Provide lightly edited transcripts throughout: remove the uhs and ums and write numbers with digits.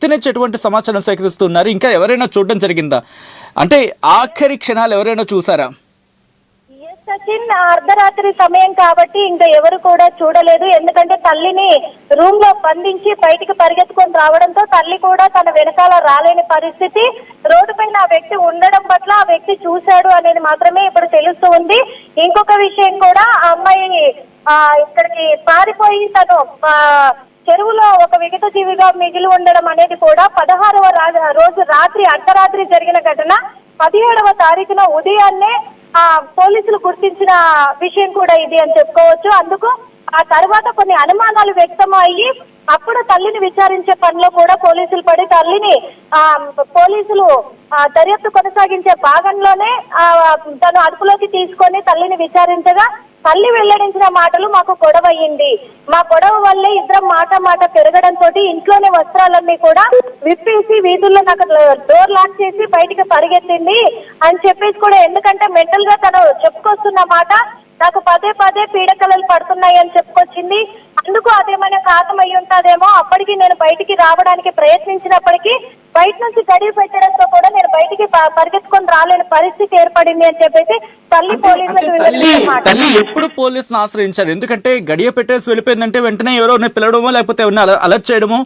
వ్యక్తి నుంచి ఎటువంటి సమాచారం సేకరిస్తున్నారు? ఇంకా ఎవరైనా చూడడం జరిగిందా? అంటే ఆఖరి క్షణాలు ఎవరైనా చూసారా? సచిన్, అర్ధరాత్రి సమయం కాబట్టి ఇంకా ఎవరు కూడా చూడలేదు. ఎందుకంటే తల్లిని రూమ్ లో బంధించి బయటికి పరిగెత్తుకొని రావడంతో తల్లి కూడా తన వెనకాల రాలేని పరిస్థితి. రోడ్డు పైన ఆ వ్యక్తి ఉండడం పట్ల ఆ వ్యక్తి చూశాడు అనేది మాత్రమే ఇప్పుడు తెలుస్తూ ఉంది. ఇంకొక విషయం కూడా, ఆ అమ్మాయి ఇక్కడికి పారిపోయి తను చెరువులో ఒక విగత జీవిగా మిగిలి ఉండడం అనేది కూడా 16వ రోజు రాత్రి అర్ధరాత్రి జరిగిన ఘటన. 17వ తారీఖున ఉదయాన్నే పోలీసులు గుర్తించిన విషయం కూడా ఇది అని చెప్పుకోవచ్చు. అందుకు ఆ తర్వాత కొన్ని అనుమానాలు వ్యక్తం అయ్యి అప్పుడు తల్లిని విచారించే పనిలో కూడా పోలీసులు పడి తల్లిని పోలీసులు దర్యాప్తు కొనసాగించే భాగంలోనే తను అదుపులోకి తీసుకొని తల్లిని విచారించగా తల్లి వెల్లడించిన మాటలు, మాకు గొడవ అయ్యింది, మా గొడవ వల్లే ఇద్దరం మాట పెరగడంతో ఇంట్లోనే వస్త్రాలన్నీ కూడా విప్పేసి వీధుల్లో నాకు డోర్ లాక్ చేసి బయటికి పరిగెత్తింది అని చెప్పేసి కూడా, ఎందుకంటే మెంటల్ గా తను చెప్పుకొస్తున్న మాట నాకు పదే పీడకలలు పడుతున్నాయి అని చెప్పుకొచ్చింది. అందుకు అదేమైనా కారణం అయి ఉంటుందేమో. అప్పటికి నేను బయటికి రావడానికి ప్రయత్నించినప్పటికీ బయట నుంచి గడియ పెట్టడంతో కూడా నేను బయటికి పరిగెత్తుకొని రాలేని పరిస్థితి ఏర్పడింది అని చెప్పేసి తల్లి పోలీసులకు తల్లి ఎప్పుడు పోలీసును ఆశ్రయించారు? ఎందుకంటే గడియ పెట్టేసి వెళ్ళిపోయిందంటే వెంటనే ఎవరో పిలవడమో లేకపోతే అలర్ట్ చేయడమో,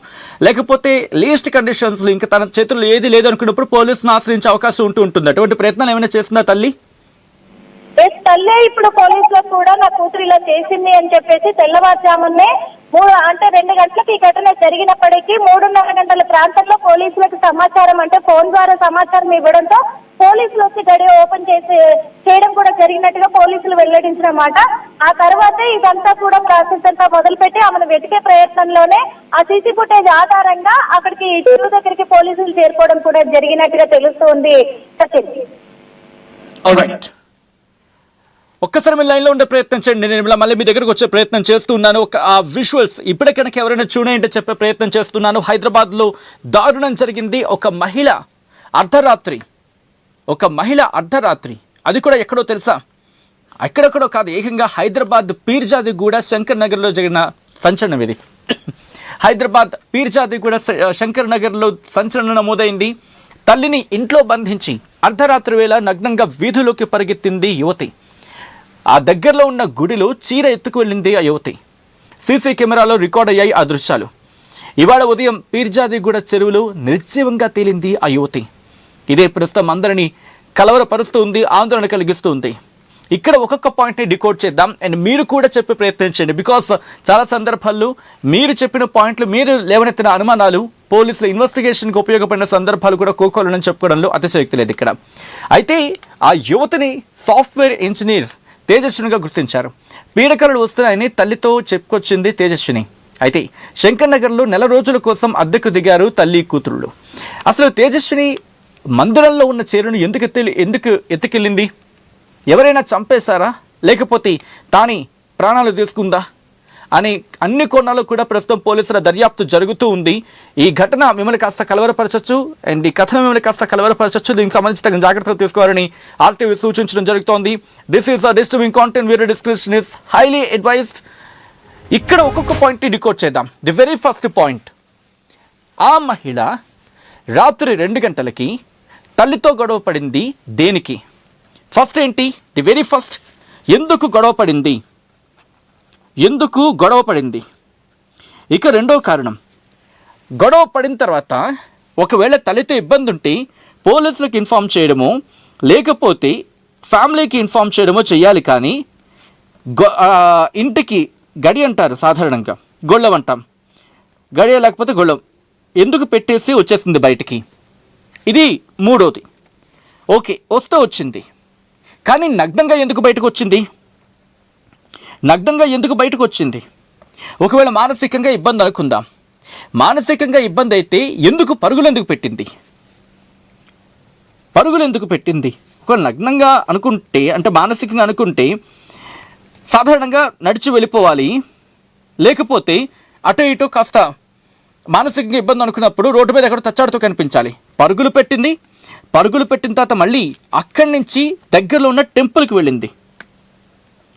లేకపోతే లీస్ట్ కండిషన్స్ ఇంకా తన చేతుల్లో ఏది లేదు అనుకున్నప్పుడు పోలీసును ఆశ్రయించే అవకాశం ఉంటుంది. అటువంటి ప్రయత్నాలు ఏమైనా చేస్తుందా తల్లి? తల్లే ఇప్పుడు పోలీసులకు కూడా నా కూతురు ఇలా చేసింది అని చెప్పేసి తెల్లవారుజామునే అంటే 2 గంటలకు ఈ ఘటన జరిగినప్పటికీ 3:30 గంటల ప్రాంతంలో పోలీసులకు సమాచారం, అంటే ఫోన్ ద్వారా సమాచారం ఇవ్వడంతో పోలీసులు వచ్చి గడియ ఓపెన్ చేయడం కూడా జరిగినట్టుగా పోలీసులు వెల్లడించిన మాట. ఆ తర్వాతే ఇదంతా కూడా ప్రాసెస్ అంతా మొదలుపెట్టి ఆమెను వెతికే ప్రయత్నంలోనే ఆ సీసీ ఫుటేజ్ ఆధారంగా అక్కడికి చెరువు దగ్గరికి పోలీసులు చేరుకోవడం కూడా జరిగినట్టుగా తెలుస్తోంది. ఒక్కసారి మీ లైన్లో ఉండే ప్రయత్నం చేయండి. నేను మళ్ళీ మీ దగ్గరకు వచ్చే ప్రయత్నం చేస్తున్నాను. ఆ విజువల్స్ ఇప్పుడే కనుక ఎవరైనా చూడండి చెప్పే ప్రయత్నం చేస్తున్నాను. హైదరాబాద్లో దారుణం జరిగింది. ఒక మహిళ అర్ధరాత్రి, అది కూడా ఎక్కడో తెలుసా? ఎక్కడెక్కడో కాదు, ఏకంగా హైదరాబాద్ పీర్జాదిగూడ శంకర్ నగర్లో జరిగిన సంచలనం ఇది. హైదరాబాద్ పీర్జాదిగూడ శంకర్ నగర్లో సంచలనం నమోదైంది. తల్లిని ఇంట్లో బంధించి అర్ధరాత్రి వేళ నగ్నంగా వీధులోకి పరిగెత్తింది యువతి. ఆ దగ్గరలో ఉన్న గుడిలో చీర ఎత్తుకు వెళ్ళింది ఆ యువతి. సీసీ కెమెరాలో రికార్డ్ అయ్యాయి ఆ దృశ్యాలు. ఇవాళ ఉదయం పీర్జాదిగూడ చెరువులో నిర్జీవంగా తేలింది ఆ యువతి. ఇదే ప్రస్తుతం అందరినీ కలవరపరుస్తూ ఉంది, ఆందోళన కలిగిస్తూ ఉంది. ఇక్కడ ఒక్కొక్క పాయింట్ని డికోడ్ చేద్దాం అండ్ మీరు కూడా చెప్పే ప్రయత్నం చేయండి. బికాస్ చాలా సందర్భాల్లో మీరు చెప్పిన పాయింట్లు, మీరు లేవనెత్తిన అనుమానాలు పోలీసుల ఇన్వెస్టిగేషన్కి ఉపయోగపడిన సందర్భాలు కూడా కోకోలని చెప్పుకోవడంలో అతిశయోక్తి లేదు ఇక్కడ. అయితే ఆ యువతిని సాఫ్ట్వేర్ ఇంజనీర్ తేజస్వినిగా గుర్తించారు. పీడకలలు వస్తున్నాయని తల్లితో చెప్పుకొచ్చింది తేజస్విని. అయితే శంకర్ నగర్లో 1 నెల రోజుల కోసం అద్దెకు దిగారు తల్లి కూతురులు. అసలు తేజస్విని మందిరంలో ఉన్న చీరను ఎందుకు ఎత్తుకెళ్ళింది? ఎవరైనా చంపేశారా, లేకపోతే తాని ప్రాణాలు తీసుకుందా అని అన్ని కోణాలు కూడా ప్రస్తుతం పోలీసుల దర్యాప్తు జరుగుతూ ఉంది. ఈ ఘటన మిమ్మల్ని కాస్త కలవరపరచచ్చు అండ్ ఈ కథనం మిమ్మల్ని కాస్త కలవరపరచచ్చు. దీనికి సంబంధించి తగిన జాగ్రత్తలు తీసుకోవాలని ఆర్టీవీ సూచించడం జరుగుతోంది. This is disturbing content, video description is highly advised. ఇక్కడ ఒక్కొక్క పాయింట్ని డికోడ్ చేద్దాం. ది వెరీ ఫస్ట్ పాయింట్, ఆ మహిళ రాత్రి 2 గంటలకి తల్లితో గొడవ పడింది దేనికి? ఫస్ట్ ఏంటి? ది వెరీ ఫస్ట్, ఎందుకు గొడవ పడింది? ఇక రెండో కారణం, గొడవ పడిన తర్వాత ఒకవేళ తల్లితో ఇబ్బంది ఉంటే పోలీసులకు ఇన్ఫామ్ చేయడమో లేకపోతే ఫ్యామిలీకి ఇన్ఫామ్ చేయడమో చెయ్యాలి. కానీ ఇంటికి గడి అంటారు సాధారణంగా, గొళ్ళం అంటాం, గడియ లేకపోతే గొళ్ళం ఎందుకు పెట్టేసి వచ్చేసింది బయటికి? ఇది మూడోది. ఓకే, వచ్చింది కానీ నగ్నంగా ఎందుకు బయటకు వచ్చింది? ఒకవేళ మానసికంగా ఇబ్బంది అనుకుందాం. మానసికంగా ఇబ్బంది అయితే పరుగులు ఎందుకు పెట్టింది? ఒక నగ్నంగా అనుకుంటే, అంటే మానసికంగా అనుకుంటే సాధారణంగా నడిచి వెళ్ళిపోవాలి, లేకపోతే అటు ఇటు కాస్త మానసికంగా ఇబ్బంది అనుకున్నప్పుడు రోడ్డు మీద ఎక్కడో తచ్చాడుతూ కనిపించాలి. పరుగులు పెట్టిన తర్వాత మళ్ళీ అక్కడి నుంచి దగ్గరలో ఉన్న టెంపుల్కి వెళ్ళింది.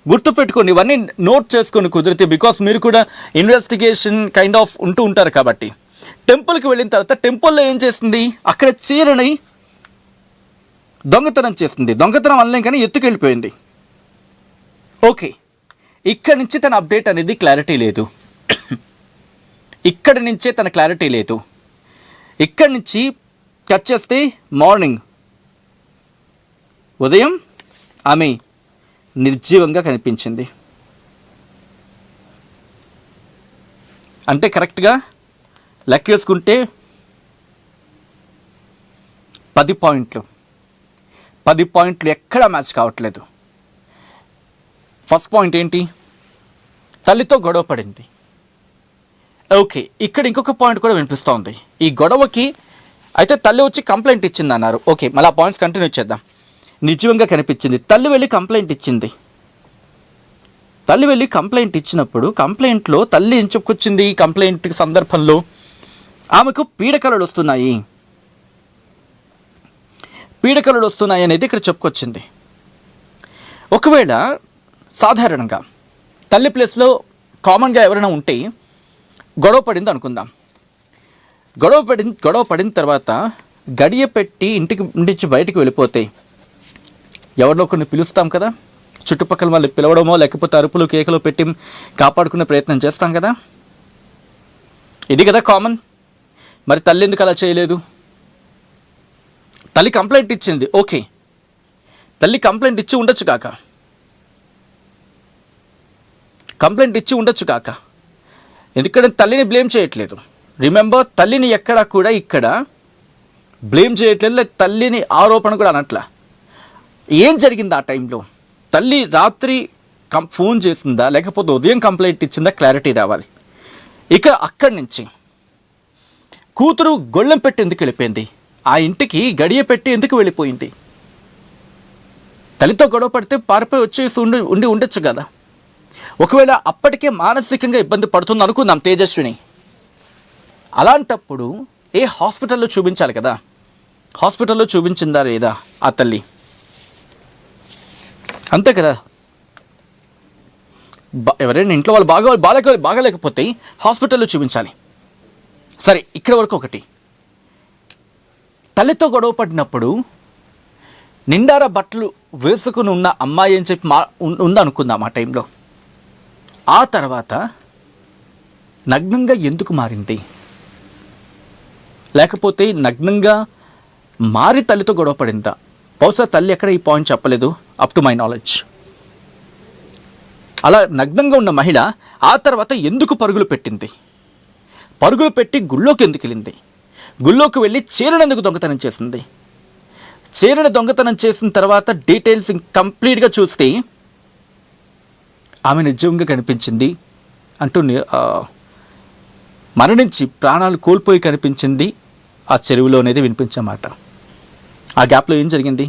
గుర్తుపెట్టుకోండి, ఇవన్నీ నోట్ చేసుకొని కుదిరితే, బికాస్ మీరు కూడా ఇన్వెస్టిగేషన్ కైండ్ ఆఫ్ ఉంటూ ఉంటారు కాబట్టి టెంపుల్కి వెళ్ళిన తర్వాత టెంపుల్లో ఏం చేసింది, అక్కడ చీరని దొంగతనం చేసింది. దొంగతనం అనలేం కానీ ఎత్తుకెళ్ళిపోయింది. ఓకే, ఇక్కడి నుంచి తన అప్డేట్ అనేది క్లారిటీ లేదు. ఇక్కడి నుంచే తన క్లారిటీ లేదు. ఇక్కడి నుంచి కట్ చేస్తే మార్నింగ్ ఉదయం ఆమె నిర్జీవంగా కనిపించింది. అంటే కరెక్ట్గా లెక్క వేసుకుంటే 10 పాయింట్లు. 10 పాయింట్లు ఎక్కడా మ్యాచ్ కావట్లేదు. ఫస్ట్ పాయింట్ ఏంటి, తల్లితో గొడవ పడింది. ఓకే, ఇక్కడ ఇంకొక పాయింట్ కూడా వినిపిస్తోంది. ఈ గొడవకి అయితే తల్లి వచ్చి కంప్లైంట్ ఇచ్చింది అన్నారు. ఓకే, మళ్ళీ ఆ పాయింట్స్ కంటిన్యూ చేద్దాం. నిజంగా కనిపించింది, తల్లి వెళ్ళి కంప్లైంట్ ఇచ్చింది. తల్లి వెళ్ళి కంప్లైంట్ ఇచ్చినప్పుడు కంప్లైంట్లో తల్లి ఏం చెప్పుకొచ్చింది, కంప్లైంట్ సందర్భంలో ఆమెకు పీడకలలు వస్తున్నాయి, పీడకలలు వస్తున్నాయి అనేది ఇక్కడ చెప్పుకొచ్చింది. ఒకవేళ సాధారణంగా తల్లి ప్లేస్లో కామన్గా ఎవరైనా ఉంటే గొడవ పడింది అనుకుందాం. గొడవ పడిన తర్వాత గడియ పెట్టి ఇంటికి నుంచి బయటికి వెళ్ళిపోతే ఎవరినో కొన్ని పిలుస్తాం కదా, చుట్టుపక్కల వాళ్ళు పిలవడమో లేకపోతే అరుపులు కేకలు పెట్టి కాపాడుకునే ప్రయత్నం చేస్తాం కదా, ఇది కదా కామన్. మరి తల్లి ఎందుకు అలా చేయలేదు? తల్లి కంప్లైంట్ ఇచ్చింది. ఓకే, తల్లి కంప్లైంట్ ఇచ్చి ఉండొచ్చు కాక, ఎందుకంటే తల్లిని బ్లేమ్ చేయట్లేదు. రిమెంబర్, తల్లిని ఎక్కడా కూడా ఇక్కడ బ్లేమ్ చేయట్లేదు, లేదు తల్లిని ఆరోపణ కూడా అనట్లా. ఏం జరిగింది ఆ టైంలో, తల్లి రాత్రి ఫోన్ చేసిందా లేకపోతే ఉదయం కంప్లైంట్ ఇచ్చిందా, క్లారిటీ రావాలి. ఇక అక్కడి నుంచి కూతురు గొళ్ళెం పెట్టి ఎందుకు వెళ్ళిపోయింది, ఆ ఇంటికి గడియ పెట్టి ఎందుకు వెళ్ళిపోయింది? తల్లితో గొడవ పడితే పారిపోయి వచ్చేసి ఉండొచ్చు కదా. ఒకవేళ అప్పటికే మానసికంగా ఇబ్బంది పడుతుంది అనుకుందాం తేజస్విని, అలాంటప్పుడు హాస్పిటల్లో చూపించాలి కదా. హాస్పిటల్లో చూపించిందా లేదా ఆ తల్లి? అంతే కదా. ఎవరైనా ఇంట్లో వాళ్ళు బాగాలేకపోతే హాస్పిటల్లో చూపించాలి. సరే, ఇక్కడ వరకు ఒకటి. తల్లితో గొడవ పడినప్పుడు నిండారా బట్టలు వేసుకుని ఉన్న అమ్మాయి అని చెప్పి ఉందనుకుందాం ఆ టైంలో. ఆ తర్వాత నగ్నంగా ఎందుకు మారింది? లేకపోతే నగ్నంగా మారి తల్లితో గొడవ పడిందా? బహుశా తల్లి ఎక్కడ ఈ పాయింట్ చెప్పలేదు అప్ టు మై నాలెడ్జ్. అలా నగ్నంగా ఉన్న మహిళ ఆ తర్వాత ఎందుకు పరుగులు పెట్టింది? పరుగులు పెట్టి గుళ్ళోకి ఎందుకు వెళ్ళింది? గుళ్ళోకి వెళ్ళి చీరను ఎందుకు దొంగతనం చేసింది? చీరను దొంగతనం చేసిన తర్వాత డీటెయిల్స్ కంప్లీట్గా చూస్తే ఆమె నిజంగా కనిపించింది అంటూ మరణించి ప్రాణాలు కోల్పోయి కనిపించింది ఆ చెరువులో అనేది వినిపించమాట. ఆ గ్యాప్లో ఏం జరిగింది?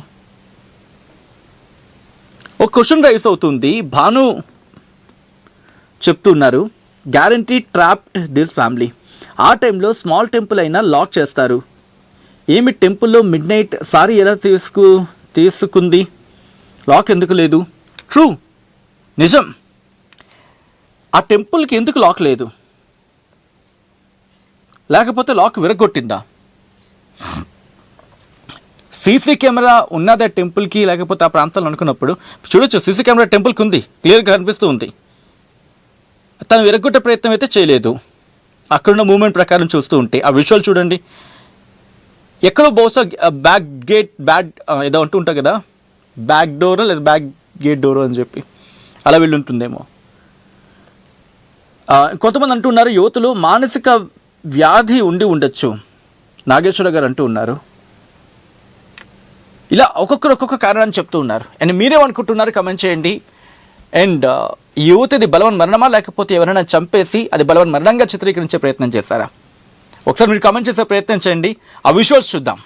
ఒక క్వశ్చన్ రైస్ అవుతుంది. భాను చెప్తున్నారు, గ్యారంటీ ట్రాప్డ్ దిస్ ఫ్యామిలీ. ఆ టైంలో స్మాల్ టెంపుల్ అయినా లాక్ చేస్తారు. ఏమి టెంపుల్లో మిడ్ నైట్ సారీ ఎలా తీసుకుంది, లాక్ ఎందుకు లేదు? ట్రూ, నిజం. ఆ టెంపుల్కి ఎందుకు లాక్ లేదు? లేకపోతే లాక్ విరగొట్టిందా? సీసీ కెమెరా ఉన్నదా టెంపుల్కి లేకపోతే ఆ ప్రాంతంలో అనుకున్నప్పుడు చూడొచ్చు. సీసీ కెమెరా టెంపుల్కి ఉంది, క్లియర్గా కనిపిస్తూ ఉంది. తను విరగొట్టే ప్రయత్నం అయితే చేయలేదు. అక్కడున్న మూమెంట్ ప్రకారం చూస్తూ ఉంటే ఆ విజువల్ చూడండి. ఎక్కడో బహుశా ఏదో అంటూ ఉంటారు కదా, బ్యాక్ డోరో లేదా బ్యాక్ గేట్ డోరో అని చెప్పి అలా వెళ్ళుంటుందేమో. కొంతమంది అంటున్నారు యువతులు మానసిక వ్యాధి ఉండి ఉండొచ్చు, నాగేశ్వర గారు అంటూ ఉన్నారు. ఇలా ఒక్కొక్కరు ఒక్కొక్క కారణాన్ని చెప్తూ ఉన్నారు. అండ్ మీరేమనుకుంటున్నారు కమెంట్ చేయండి. అండ్ యువతిది బలవన్ మరణమా లేకపోతే ఎవరైనా చంపేసి అది బలవన్ మరణంగా చిత్రీకరించే ప్రయత్నం చేశారా? ఒకసారి మీరు కమెంట్ చేసే ప్రయత్నం చేయండి. ఆ విజువల్స్ చూద్దాం.